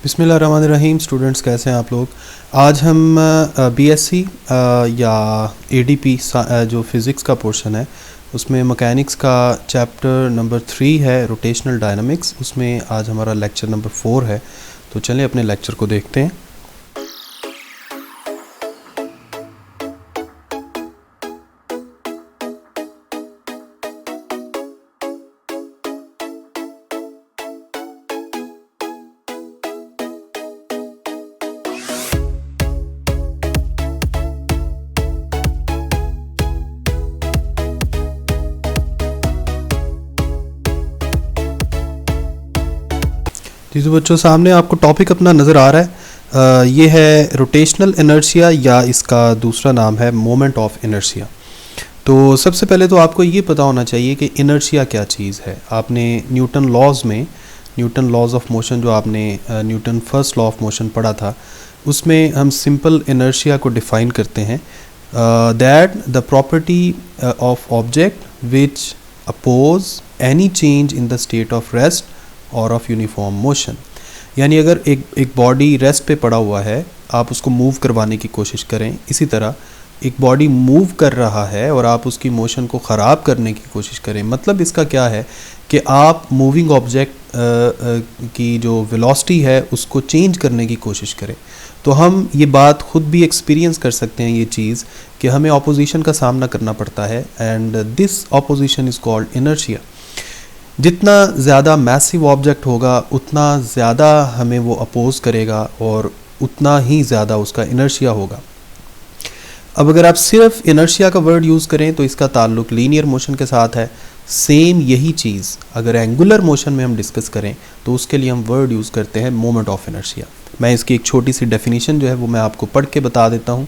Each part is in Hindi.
बिस्मिल्लाहिर्रहमानिर्रहीम। स्टूडेंट्स कैसे हैं आप लोग। आज हम बीएससी या एडीपी जो फ़िज़िक्स का पोर्शन है उसमें मैकेनिक्स का चैप्टर नंबर 3 है रोटेशनल डायनामिक्स। उसमें आज हमारा लेक्चर नंबर 4 है। तो चलें अपने लेक्चर को देखते हैं। जी तो बच्चों, सामने आपको टॉपिक अपना नज़र आ रहा है। ये है रोटेशनल इनर्शिया या इसका दूसरा नाम है मोमेंट ऑफ इनर्शिया। तो सबसे पहले तो आपको ये पता होना चाहिए कि इनर्शिया क्या चीज़ है। आपने न्यूटन लॉज ऑफ मोशन, जो आपने Newton first law of motion पढ़ा था, उसमें हम सिंपल इनर्शिया को डिफ़ाइन करते हैं that the property of object which oppose any change in the state of rest और ऑफ यूनिफॉर्म मोशन। यानी अगर एक बॉडी रेस्ट पे पड़ा हुआ है, आप उसको मूव करवाने की कोशिश करें। इसी तरह एक बॉडी मूव कर रहा है और आप उसकी मोशन को ख़राब करने की कोशिश करें। मतलब इसका क्या है कि आप मूविंग ऑब्जेक्ट की जो वेलोसिटी है उसको चेंज करने की कोशिश करें। तो हम ये बात ख़ुद भी एक्सपीरियंस कर सकते हैं, ये चीज़ कि हमें ऑपोजिशन का सामना करना पड़ता है, and this opposition is called inertia. जितना ज़्यादा मैसिव ऑब्जेक्ट होगा उतना ज़्यादा हमें वो अपोज करेगा और उतना ही ज़्यादा उसका इनर्शिया होगा। अब अगर आप सिर्फ इनर्शिया का वर्ड यूज़ करें तो इसका ताल्लुक लीनियर मोशन के साथ है। सेम यही चीज़ अगर एंगुलर मोशन में हम डिस्कस करें तो उसके लिए हम वर्ड यूज़ करते हैं मोमेंट ऑफ इनर्शिया। मैं इसकी एक छोटी सी डेफिनेशन जो है वो मैं आपको पढ़ के बता देता हूँ।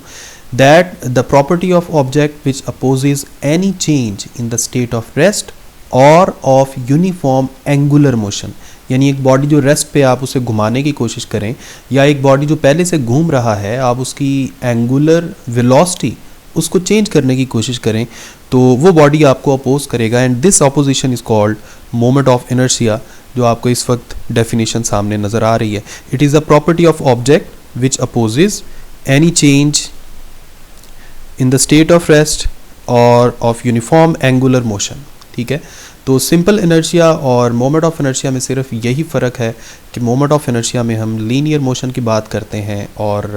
That the property of object which opposes any change in the state of rest और ऑफ यूनिफॉर्म एंगुलर मोशन। यानी एक बॉडी जो रेस्ट पे आप उसे घुमाने की कोशिश करें, या एक बॉडी जो पहले से घूम रहा है आप उसकी एंगुलर वेलोसिटी उसको चेंज करने की कोशिश करें, तो वो बॉडी आपको अपोज करेगा, and this opposition is called moment of inertia, जो आपको इस वक्त डेफिनेशन सामने नज़र आ रही है। It is a property of object which opposes any change in the state of rest और ऑफ यूनिफॉर्म एंगुलर मोशन। ठीक है, तो सिंपल इनर्शिया और मोमेंट ऑफ इनर्शिया में सिर्फ यही फ़र्क है कि मोमेंट ऑफ इनर्शिया में हम लीनियर मोशन की बात करते हैं और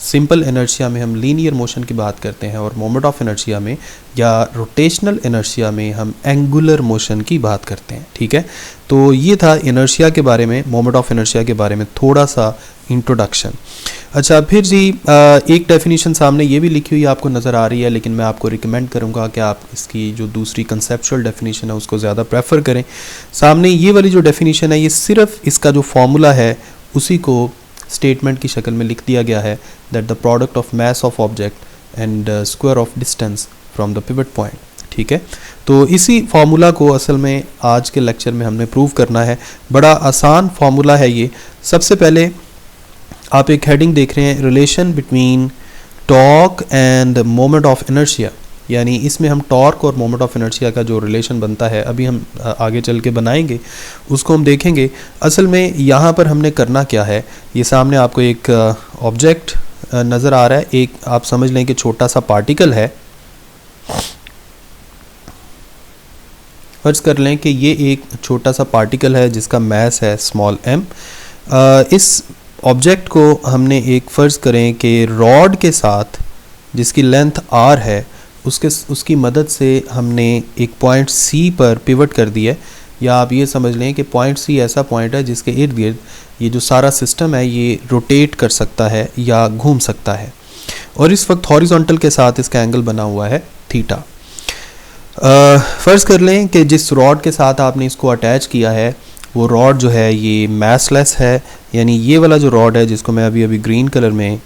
सिंपल इनर्शिया में हम लीनियर मोशन की बात करते हैं, और मोमेंट ऑफ इनर्शिया में या रोटेशनल इनर्शिया में हम एंगुलर मोशन की बात करते हैं। ठीक है, तो ये था इनर्शिया के बारे में, मोमेंट ऑफ इनर्शिया के बारे में थोड़ा सा इंट्रोडक्शन। अच्छा, फिर जी एक डेफिनेशन सामने ये भी लिखी हुई आपको नज़र आ रही है, लेकिन मैं आपको रिकमेंड करूँगा कि आप इसकी जो दूसरी कंसेप्चुअल डेफिनेशन है उसको ज़्यादा प्रेफर करें। सामने ये वाली जो डेफिनेशन है, ये सिर्फ इसका जो फॉर्मूला है उसी को स्टेटमेंट की शक्ल में लिख दिया गया है, that the product of mass of object and square of distance from the pivot point. ठीक है, तो इसी फार्मूला को असल में आज के लेक्चर में हमने प्रूव करना है। बड़ा आसान फार्मूला है ये। सबसे पहले आप एक हेडिंग देख रहे हैं, relation between torque end moment of inertia. यानी इसमें हम टॉर्क और मोमेंट ऑफ इनर्शिया का जो रिलेशन बनता है, अभी हम आगे चल के बनाएंगे, उसको हम देखेंगे। असल में यहाँ पर हमने करना क्या है, ये सामने आपको एक ऑब्जेक्ट नज़र आ रहा है। एक आप समझ लें कि छोटा सा पार्टिकल है। फर्ज कर लें कि ये एक छोटा सा पार्टिकल है जिसका मास है स्मॉल m। इस ऑब्जेक्ट को हमने एक फ़र्ज़ करें कि रॉड के साथ जिसकी लेंथ r है उसकी मदद से हमने एक पॉइंट C पर पिवट कर दिया है, या आप ये समझ लें कि पॉइंट C ऐसा पॉइंट है जिसके इर्द गिर्द ये जो सारा सिस्टम है ये रोटेट कर सकता है या घूम सकता है, और इस वक्त हॉरिजॉन्टल के साथ इसका एंगल बना हुआ है थीटा। फ़र्ज़ कर लें कि जिस रॉड के साथ आपने इसको अटैच किया है वो रॉड जो है ये मैसलेस है। यानी ये वाला जो रॉड है जिसको मैं अभी ग्रीन कलर में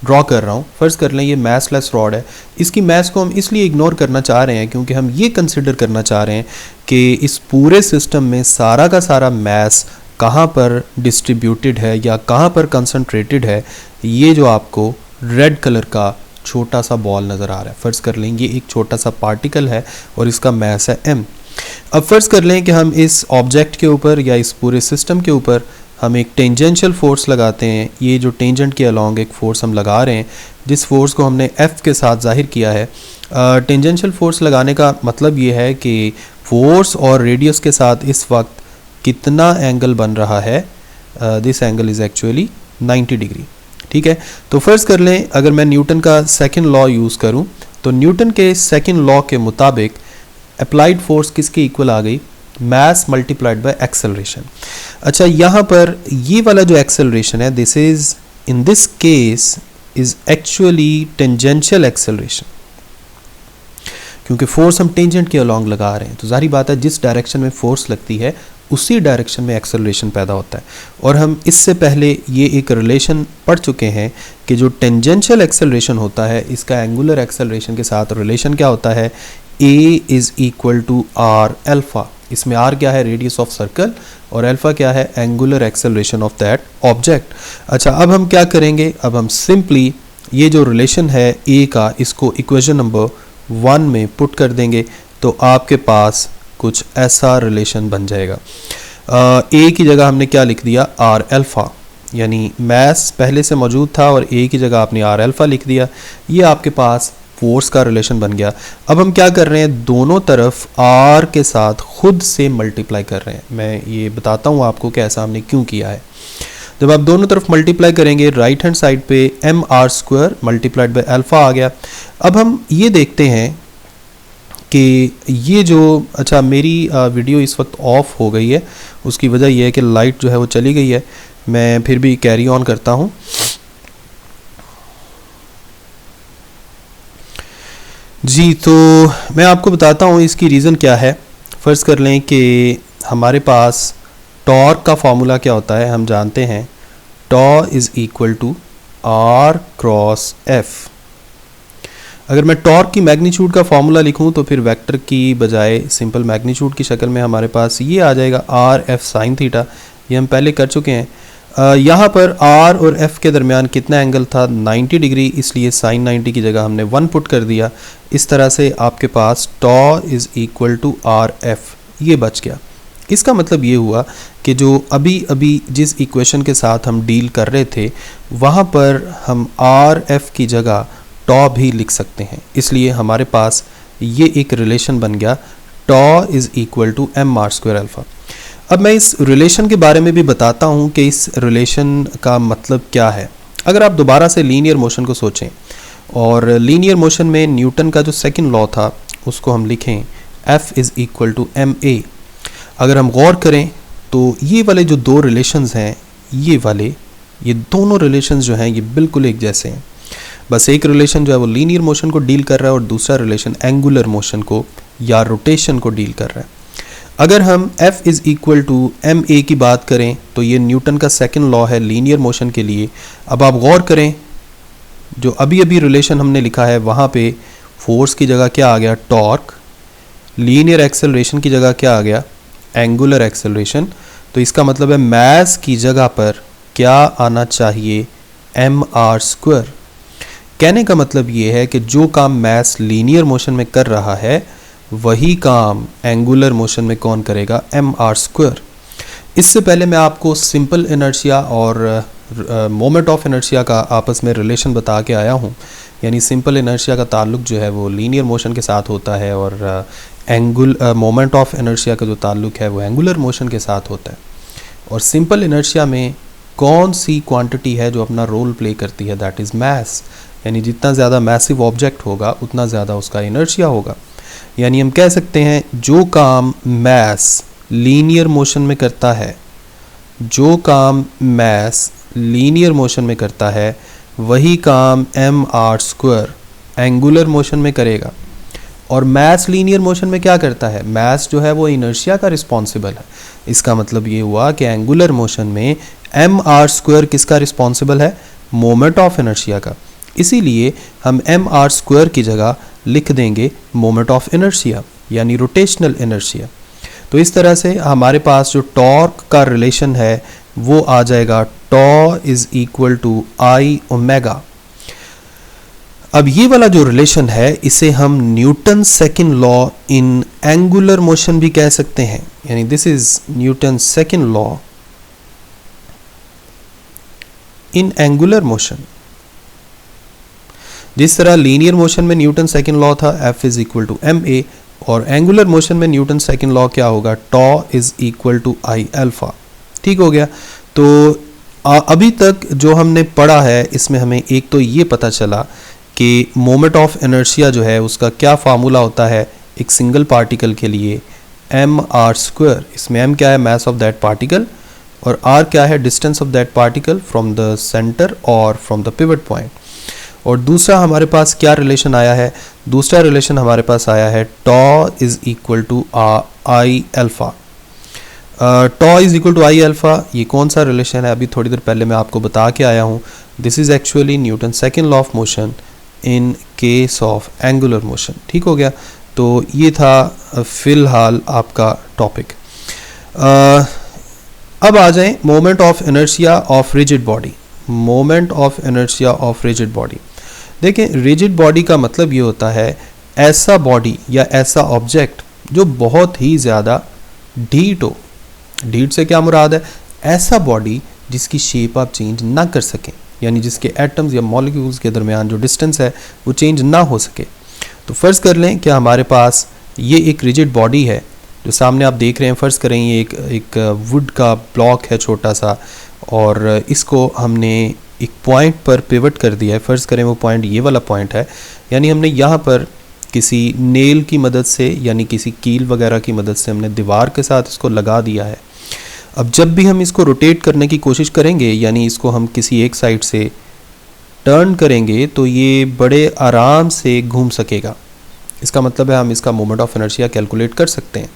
ड्रॉ कर रहा हूँ, फ़र्ज़ कर लें ये मैसलेस रॉड है। इसकी मैस को हम इसलिए इग्नोर करना चाह रहे हैं क्योंकि हम ये कंसिडर करना चाह रहे हैं कि इस पूरे सिस्टम में सारा का सारा मैस कहाँ पर डिस्ट्रीब्यूटेड है या कहाँ पर कंसंट्रेटेड है। ये जो आपको रेड कलर का छोटा सा बॉल नज़र आ रहा है, फ़र्ज़ कर लें ये एक छोटा सा पार्टिकल है और इसका मैस है m। अब फ़र्ज़ कर लें कि हम इस ऑब्जेक्ट के ऊपर या इस पूरे सिस्टम के ऊपर हम एक टेंजेंशियल फोर्स लगाते हैं। ये जो टेंजेंट के अलॉन्ग एक फ़ोर्स हम लगा रहे हैं, जिस फोर्स को हमने F के साथ ज़ाहिर किया है। टेंजेंशियल फोर्स लगाने का मतलब ये है कि फोर्स और रेडियस के साथ इस वक्त कितना एंगल बन रहा है। This angle is actually 90 degree. ठीक है, तो फ़र्ज़ कर लें अगर मैं न्यूटन का सेकंड लॉ यूज़ करूं, तो न्यूटन के सेकंड लॉ के मुताबिक अप्लाइड फोर्स किसके इक्वल आ गई? Mass multiplied by acceleration. अच्छा, यहाँ पर ये वाला जो एक्सेलरेशन है, this is in this case is actually tangential acceleration, क्योंकि फोर्स हम टेंजेंट के अलॉन्ग लगा रहे हैं, तो जाहिर बात है जिस डायरेक्शन में फोर्स लगती है उसी डायरेक्शन में एक्सेलरेशन पैदा होता है। और हम इससे पहले ये एक रिलेशन पढ़ चुके हैं कि जो टेंजेंशियल एक्सेलरेशन होता है, इसका एंगुलर एक्सेलरेशन के साथ रिलेशन क्या होता है? A is equal to R alpha. इसमें आर क्या है? रेडियस ऑफ सर्कल, और अल्फ़ा क्या है? Angular acceleration of that object. अच्छा, अब हम क्या करेंगे? अब हम सिंपली ये जो रिलेशन है A का, इसको इक्वेशन नंबर 1 में पुट कर देंगे, तो आपके पास कुछ ऐसा रिलेशन बन जाएगा। A की जगह हमने क्या लिख दिया? आर एल्फ़ा, यानी मैस पहले से मौजूद था और A की जगह आपने आर एल्फ़ा लिख दिया। ये आपके पास फोर्स का रिलेशन बन गया। अब हम क्या कर रहे हैं? दोनों तरफ R के साथ खुद से मल्टीप्लाई कर रहे हैं। मैं ये बताता हूँ आपको कि ऐसा हमने क्यों किया है। जब आप दोनों तरफ मल्टीप्लाई करेंगे, राइट हैंड साइड पे mr² मल्टीप्लाइड बाय अल्फ़ा आ गया। अब हम ये देखते हैं कि ये जो, अच्छा मेरी वीडियो इस वक्त ऑफ हो गई है, उसकी वजह यह है कि लाइट जो है वो चली गई है। मैं फिर भी कैरी ऑन करता हूँ। जी, तो मैं आपको बताता हूँ इसकी रीज़न क्या है। फ़र्ज़ कर लें कि हमारे पास टॉर्क का फार्मूला क्या होता है, हम जानते हैं tau is equal to r cross F. अगर मैं टॉर्क की मैग्नीट्यूड का फार्मूला लिखूं तो फिर वेक्टर की बजाय सिंपल मैग्नीट्यूड की शक्ल में हमारे पास ये आ जाएगा आर एफ साइन थीटा। ये हम पहले कर चुके हैं। यहाँ पर आर और एफ के दरमियान कितना एंगल था? 90 डिग्री, इसलिए साइन 90 की जगह हमने 1 पुट कर दिया। इस तरह से आपके पास tau is equal to r F ये बच गया। इसका मतलब ये हुआ कि जो अभी अभी जिस इक्वेशन के साथ हम डील कर रहे थे, वहाँ पर हम आर एफ की जगह टॉ भी लिख सकते हैं, इसलिए हमारे पास ये एक रिलेशन बन गया, tau is equal to mr² alpha. अब मैं इस रिलेशन के बारे में भी बताता हूँ कि इस रिलेशन का मतलब क्या है। अगर आप दोबारा से लीनियर मोशन को सोचें, और लीनियर मोशन में न्यूटन का जो सेकंड लॉ था उसको हम लिखें F is equal to ma। अगर हम गौर करें तो ये वाले जो दो रिलेशंस हैं, ये दोनों रिलेशंस जो हैं ये बिल्कुल एक जैसे हैं। बस एक रिलेशन जो है वो लीनियर मोशन को डील कर रहा है और दूसरा रिलेशन एंगुलर मोशन को या रोटेशन को डील कर रहा है। अगर हम F is equal to ma की बात करें तो ये न्यूटन का सेकंड लॉ है लीनियर मोशन के लिए। अब आप गौर करें, जो अभी अभी रिलेशन हमने लिखा है वहाँ पे फोर्स की जगह क्या आ गया? टॉर्क। लीनियर एक्सेलरेशन की जगह क्या आ गया? Angular acceleration. तो इसका मतलब है मास की जगह पर क्या आना चाहिए? mr²। कहने का मतलब ये है कि जो काम मास लीनियर मोशन में कर रहा है वही काम एंगुलर मोशन में कौन करेगा? mr²। इससे पहले मैं आपको सिंपल इनर्शिया और मोमेंट ऑफ इनर्शिया का आपस में रिलेशन बता के आया हूँ। यानी सिंपल इनर्शिया का ताल्लुक जो है वो लीनियर मोशन के साथ होता है, और मोमेंट ऑफ इनर्शिया का जो ताल्लुक है वो एंगुलर मोशन के साथ होता है। और सिंपल इनर्शिया में कौन सी क्वांटिटी है जो अपना रोल प्ले करती है? दैट इज़ मास। यानी जितना ज़्यादा मैसिव ऑब्जेक्ट होगा उतना ज़्यादा उसका इनर्शिया होगा। यानी हम कह सकते हैं जो काम मास लीनियर मोशन में करता है, वही काम mr² एंगुलर मोशन में करेगा। और मास लीनियर मोशन में क्या करता है? मास जो है वो इनर्शिया का रिस्पॉन्सिबल है। इसका मतलब ये हुआ कि एंगुलर मोशन में mr² किसका रिस्पॉन्सिबल है? मोमेंट ऑफ इनर्शिया का। इसीलिए हम mr² की जगह लिख देंगे मोमेंट ऑफ इनर्शिया, यानी रोटेशनल इनर्शिया। तो इस तरह से हमारे पास जो टॉर्क का रिलेशन है वो आ जाएगा tau is equal to I omega. अब ये वाला जो रिलेशन है इसे हम Newton second law in angular motion भी कह सकते हैं, यानी this is Newton second law in angular motion. जिस तरह लीनियर मोशन में न्यूटन सेकंड लॉ था F is equal to M A, और एंगुलर मोशन में न्यूटन सेकंड लॉ क्या होगा, tau is equal to I alpha. ठीक हो गया। तो अभी तक जो हमने पढ़ा है इसमें हमें एक तो ये पता चला कि मोमेंट ऑफ इनर्शिया जो है उसका क्या फार्मूला होता है एक सिंगल पार्टिकल के लिए, एम आर स्क्वायर। इसमें एम क्या है, मास ऑफ दैट पार्टिकल, और आर क्या है, distance of that particle from the centre और फ्रॉम द पिवट पॉइंट। और दूसरा हमारे पास क्या रिलेशन आया है, दूसरा रिलेशन हमारे पास आया है tau is equal to I alpha. Tau is equal to I alpha, ये कौन सा रिलेशन है अभी थोड़ी देर पहले मैं आपको बता के आया हूँ। This is actually Newton second law of motion in case of angular motion. ठीक हो गया। तो ये था फिलहाल आपका टॉपिक। अब आ जाएं moment of inertia of rigid body. Moment of inertia of rigid body, देखें रिजिड बॉडी का मतलब ये होता है ऐसा बॉडी या ऐसा ऑब्जेक्ट जो बहुत ही ज़्यादा ढीठ हो। ढीठ से क्या मुराद है, ऐसा बॉडी जिसकी शेप आप चेंज ना कर सकें, यानी जिसके एटम्स या मॉलिक्यूल्स के दरमियान जो डिस्टेंस है वो चेंज ना हो सके। तो फ़र्ज़ कर लें कि हमारे पास ये एक रिजिड बॉडी है जो सामने आप देख रहे हैं। फ़र्ज़ करें ये एक वुड का ब्लॉक है छोटा सा, और इसको हमने एक पॉइंट पर पिवट कर दिया है। फ़र्ज़ करें वो पॉइंट ये वाला पॉइंट है, यानी हमने यहाँ पर किसी नेल की मदद से यानी किसी कील वगैरह की मदद से हमने दीवार के साथ इसको लगा दिया है। अब जब भी हम इसको रोटेट करने की कोशिश करेंगे, यानी इसको हम किसी एक साइड से टर्न करेंगे, तो ये बड़े आराम से घूम सकेगा। इसका मतलब है हम इसका मोमेंट ऑफ इनर्शिया कैलकुलेट कर सकते हैं।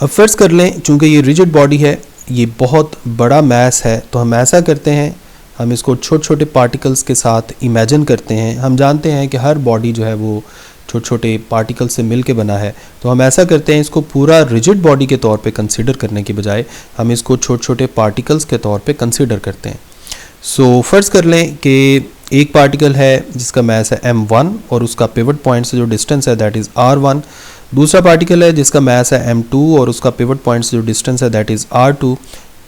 अब फ़र्ज़ कर लें चूँकि ये रिजिड बॉडी है, ये बहुत बड़ा मैस है, तो हम ऐसा करते हैं, हम इसको छोटे छोटे पार्टिकल्स के साथ इमेजिन करते हैं। हम जानते हैं कि हर बॉडी जो है वो छोटे छोटे पार्टिकल से मिल के बना है, तो हम ऐसा करते हैं इसको पूरा रिजिड बॉडी के तौर पे कंसीडर करने के बजाय हम इसको छोटे छोटे पार्टिकल्स के तौर पे कंसीडर करते हैं। सो फ़र्ज़ कर लें कि एक पार्टिकल है जिसका मैस है m1 और उसका पिवट पॉइंट से जो डिस्टेंस है दैट इज़ r1। दूसरा पार्टिकल है जिसका मैस है m2 और उसका पिवट पॉइंट से जो डिस्टेंस है that is r2।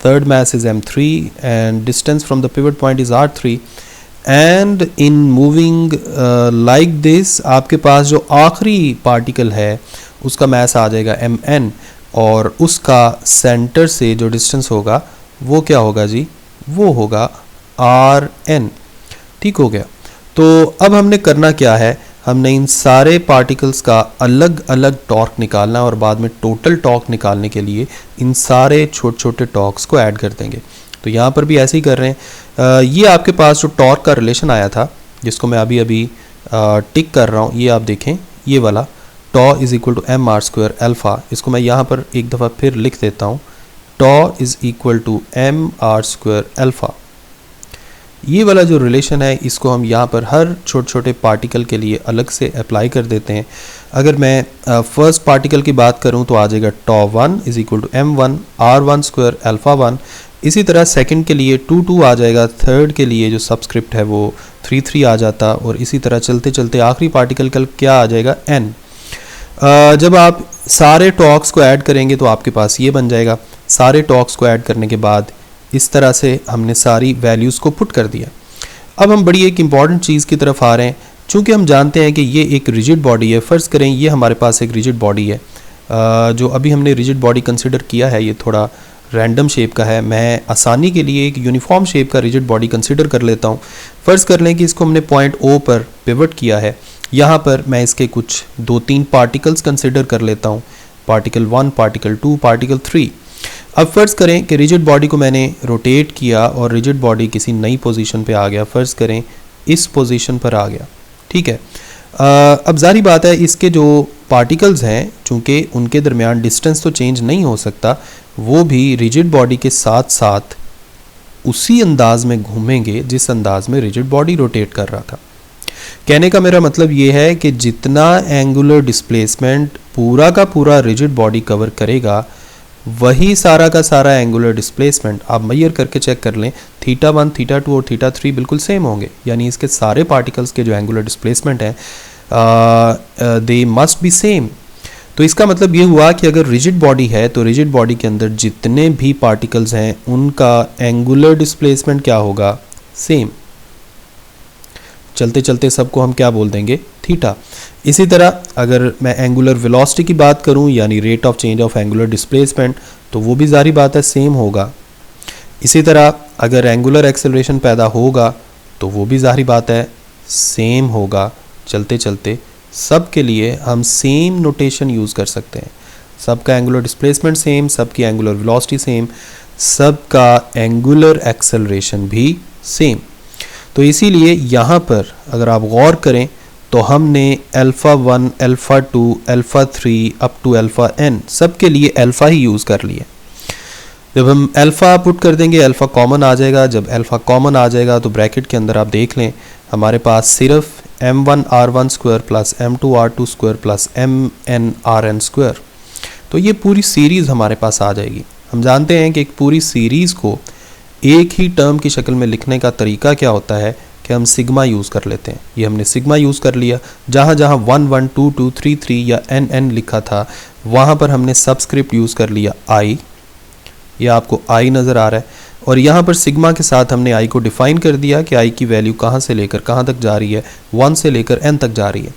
Third mass is m3 and distance from the pivot point is r3, and in moving like this आपके पास जो आखिरी पार्टिकल है उसका mass आ जाएगा mn, और उसका सेंटर से जो डिस्टेंस होगा वो क्या होगा जी, वो होगा rn। ठीक हो गया। तो अब हमने करना क्या है, हमने इन सारे पार्टिकल्स का अलग अलग टॉर्क निकालना है और बाद में टोटल टॉर्क निकालने के लिए इन सारे छोटे छोटे टॉर्क्स को ऐड कर देंगे। तो यहाँ पर भी ऐसे ही कर रहे हैं। ये आपके पास जो टॉर्क का रिलेशन आया था जिसको मैं अभी अभी टिक कर रहा हूँ, ये आप देखें, ये वाला tau is equal to m r square alpha. इसको मैं यहाँ पर एक दफ़ा फिर लिख देता हूँ, tau is equal to m r square alpha. ये वाला जो रिलेशन है इसको हम यहाँ पर हर छोटे छोटे पार्टिकल के लिए अलग से अप्लाई कर देते हैं। अगर मैं फर्स्ट पार्टिकल की बात करूँ तो आ जाएगा tau 1 is equal to m1 r1 square alpha 1। इसी तरह सेकंड के लिए 2 2 आ जाएगा, थर्ड के लिए जो सबस्क्रिप्ट है वो 3 3 आ जाता, और इसी तरह चलते चलते आखिरी पार्टिकल का क्या आ जाएगा n। जब आप सारे टॉर्क्स को ऐड करेंगे तो आपके पास ये बन जाएगा। सारे टॉर्क्स को ऐड करने के बाद इस तरह से हमने सारी वैल्यूज़ को पुट कर दिया। अब हम बड़ी एक इम्पॉर्टेंट चीज़ की तरफ आ रहे हैं। चूँकि हम जानते हैं कि ये एक रिजिड बॉडी है, फ़र्ज़ करें ये हमारे पास एक रिजिड बॉडी है। जो अभी हमने रिजिड बॉडी कंसिडर किया है ये थोड़ा रैंडम शेप का है। मैं आसानी के लिए एक यूनिफॉर्म शेप का रिजिड बॉडी कंसिडर कर लेता हूँ। फ़र्ज़ कर लें कि इसको हमने पॉइंट O पर पिवट किया है। यहाँ पर मैं इसके कुछ 2-3 पार्टिकल्स कंसिडर कर लेता हूँ, पार्टिकल 1, पार्टिकल 2, पार्टिकल 3। अब फ़र्ज़ करें कि रिजिड बॉडी को मैंने रोटेट किया और रिजिड बॉडी किसी नई पोजीशन पे आ गया। फ़र्ज़ करें इस पोजीशन पर आ गया, ठीक है। अब जारी बात है इसके जो पार्टिकल्स हैं चूँकि उनके दरमियान डिस्टेंस तो चेंज नहीं हो सकता, वो भी रिजिड बॉडी के साथ साथ उसी अंदाज में घूमेंगे जिस अंदाज में रिजिड बॉडी रोटेट कर रहा था। कहने का मेरा मतलब ये है कि जितना एंगुलर डिस्प्लेसमेंट पूरा का पूरा रिजिड बॉडी कवर करेगा वही सारा का सारा एंगुलर डिस्प्लेसमेंट आप मेजर करके चेक कर लें, थीटा 1, थीटा 2 और थीटा 3 बिल्कुल सेम होंगे, यानी इसके सारे पार्टिकल्स के जो एंगुलर डिस्प्लेसमेंट हैं दे मस्ट बी सेम। तो इसका मतलब ये हुआ कि अगर रिजिड बॉडी है तो रिजिड बॉडी के अंदर जितने भी पार्टिकल्स हैं उनका एंगुलर डिस्प्लेसमेंट क्या होगा, सेम। चलते चलते सबको हम क्या बोल देंगे, थीटा। इसी तरह अगर मैं एंगुलर वेलोसिटी की बात करूं, यानी rate of change of angular displacement, तो वो भी जारी बात है सेम होगा। इसी तरह अगर एंगुलर एक्सेलरेशन पैदा होगा तो वो भी जारी बात है सेम होगा। चलते चलते सब के लिए हम सेम नोटेशन यूज़ कर सकते हैं, सबका एंगुलर डिस्प्लेसमेंट सेम, सबकी एंगुलर वेलोसिटी सेम, सबका एंगुलर एक्सेलरेशन भी सेम। तो इसीलिए यहाँ पर अगर आप गौर करें तो हमने alpha 1, alpha 2, alpha 3 up to alpha n सब के लिए अल्फ़ा ही यूज़ कर लिए। जब हम अल्फ़ा पुट कर देंगे अल्फ़ा कॉमन आ जाएगा, जब अल्फ़ा कॉमन आ जाएगा तो ब्रैकेट के अंदर आप देख लें हमारे पास सिर्फ m1r1 square plus m2r2 square plus mnrn square, तो ये पूरी सीरीज़ हमारे पास आ जाएगी। हम जानते हैं कि एक पूरी सीरीज़ को एक ही टर्म की शक्ल में लिखने का तरीका क्या होता है कि हम सिग्मा यूज़ कर लेते हैं। ये हमने सिग्मा यूज़ कर लिया, जहाँ जहाँ 1 1 2 2 3 3 या n n लिखा था वहाँ पर हमने सबस्क्रिप्ट यूज़ कर लिया i, ये आपको i नज़र आ रहा है, और यहाँ पर सिग्मा के साथ हमने i को डिफ़ाइन कर दिया कि i की वैल्यू कहाँ से लेकर कहाँ तक जा रही है, 1 से लेकर n तक जा रही है।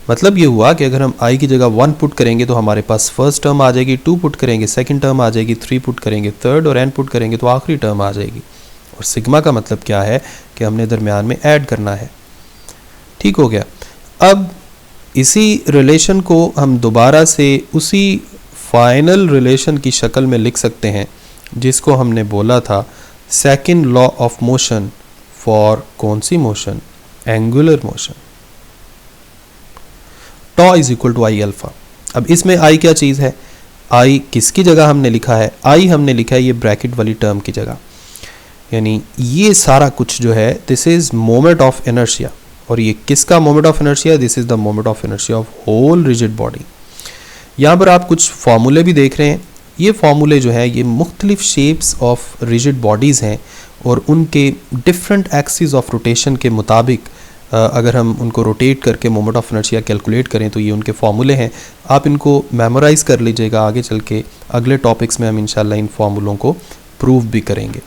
मतलब ये हुआ कि अगर हम i की जगह 1 पुट करेंगे तो हमारे पास फर्स्ट टर्म आ जाएगी, 2 पुट करेंगे सेकंड टर्म आ जाएगी, 3 पुट करेंगे थर्ड, और n पुट करेंगे तो आखिरी टर्म आ जाएगी। और सिग्मा का मतलब क्या है कि हमने दरमियान में ऐड करना है। ठीक हो गया। अब इसी रिलेशन को हम दोबारा से उसी फाइनल रिलेशन की शक्ल में लिख सकते हैं जिसको हमने बोला था second law of motion for कौन सी मोशन, angular motion. Tau is equal to I alpha. अब इसमें आई क्या चीज़ है, आई किसकी जगह हमने लिखा है, आई हमने लिखा है ये ब्रैकेट वाली टर्म की जगह, यानी ये सारा कुछ जो है this is moment of inertia. और ये किसका moment of inertia, this is the moment of inertia of whole rigid body. यहाँ पर आप कुछ फार्मूले भी देख रहे हैं, ये फार्मूले जो है ये मुख्तलिफ शेप्स ऑफ रिजिड बॉडीज़ हैं और उनके डिफरेंट एक्सिस ऑफ रोटेशन के मुताबिक अगर हम उनको रोटेट करके मोमेंट ऑफ इनर्शिया कैलकुलेट करें तो ये उनके फार्मूले हैं। आप इनको मेमोराइज़ कर लीजिएगा, आगे चल के अगले टॉपिक्स में हम इंशाल्लाह इन फार्मूलों को प्रूव भी करेंगे।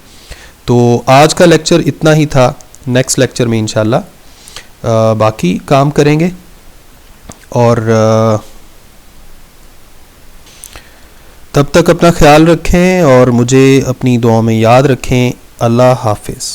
तो आज का लेक्चर इतना ही था, नेक्स्ट लेक्चर में इंशाल्लाह बाकी काम करेंगे। और तब तक अपना ख्याल रखें और मुझे अपनी दुआ में याद रखें। अल्लाह हाफिज़।